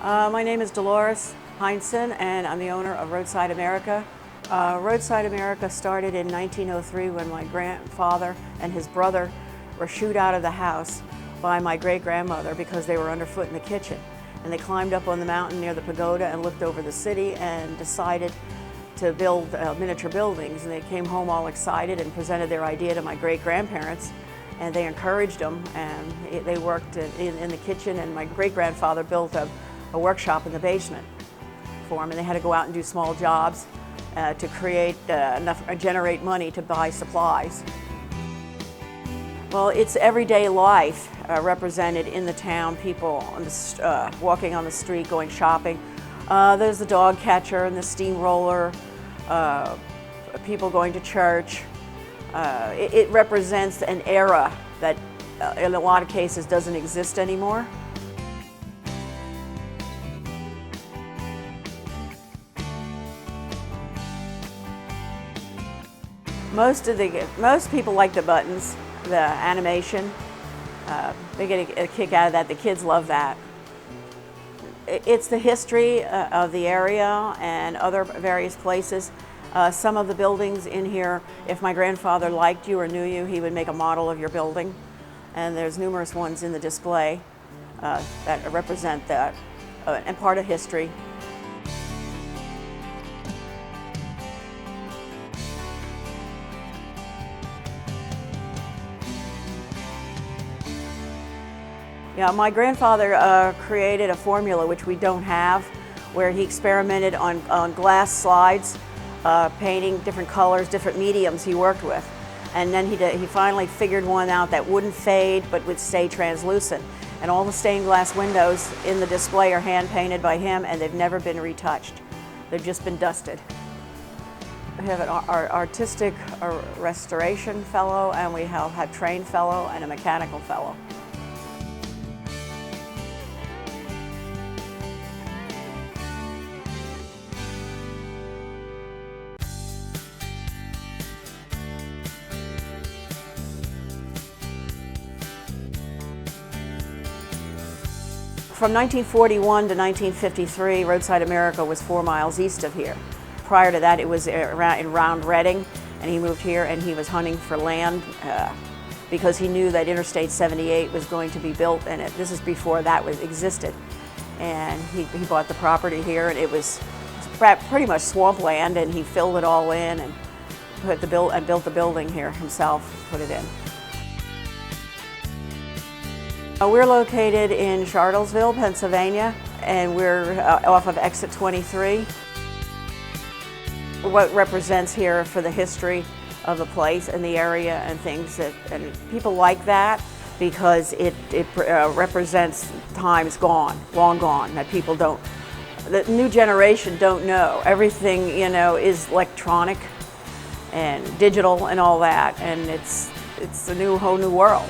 My name is Dolores Heinsohn, and I'm the owner of Roadside America. Roadside America started in 1903 when my grandfather and his brother were shooed out of the house by my great-grandmother because they were underfoot in the kitchen. And they climbed up on the mountain near the pagoda and looked over the city and decided to build miniature buildings. And they came home all excited and presented their idea to my great-grandparents, and they encouraged them, and they worked in the kitchen, and my great-grandfather built a workshop in the basement for them, and they had to go out and do small jobs to create generate money to buy supplies. Well, it's everyday life represented in the town, people on the, walking on the street, going shopping. There's the dog catcher and the steamroller, people going to church. It represents an era that in a lot of cases doesn't exist anymore. Most people like the buttons, the animation. They get a kick out of that. The kids love that. It's the history of the area and other various places. Some of the buildings in here, if my grandfather liked you or knew you, he would make a model of your building. And there's numerous ones in the display that represent that and part of history. Yeah, my grandfather created a formula which we don't have, where he experimented on glass slides, painting different colors, different mediums he worked with. And then he finally figured one out that wouldn't fade but would stay translucent. And all the stained glass windows in the display are hand painted by him, and they've never been retouched. They've just been dusted. We have an artistic restoration fellow, and we have a trained fellow and a mechanical fellow. From 1941 to 1953, Roadside America was 4 miles east of here. Prior to that, it was around Reading, and he moved here and he was hunting for land because he knew that Interstate 78 was going to be built, and this is before that existed. And he bought the property here, and it was pretty much swampland, and he filled it all in and built the building here himself, put it in. We're located in Shartlesville, Pennsylvania, and we're off of exit 23. What represents here for the history of the place and the area and things, and people like that because it represents times gone, long gone, that people don't, the new generation don't know. Everything, you know, is electronic and digital and all that, and it's a whole new world.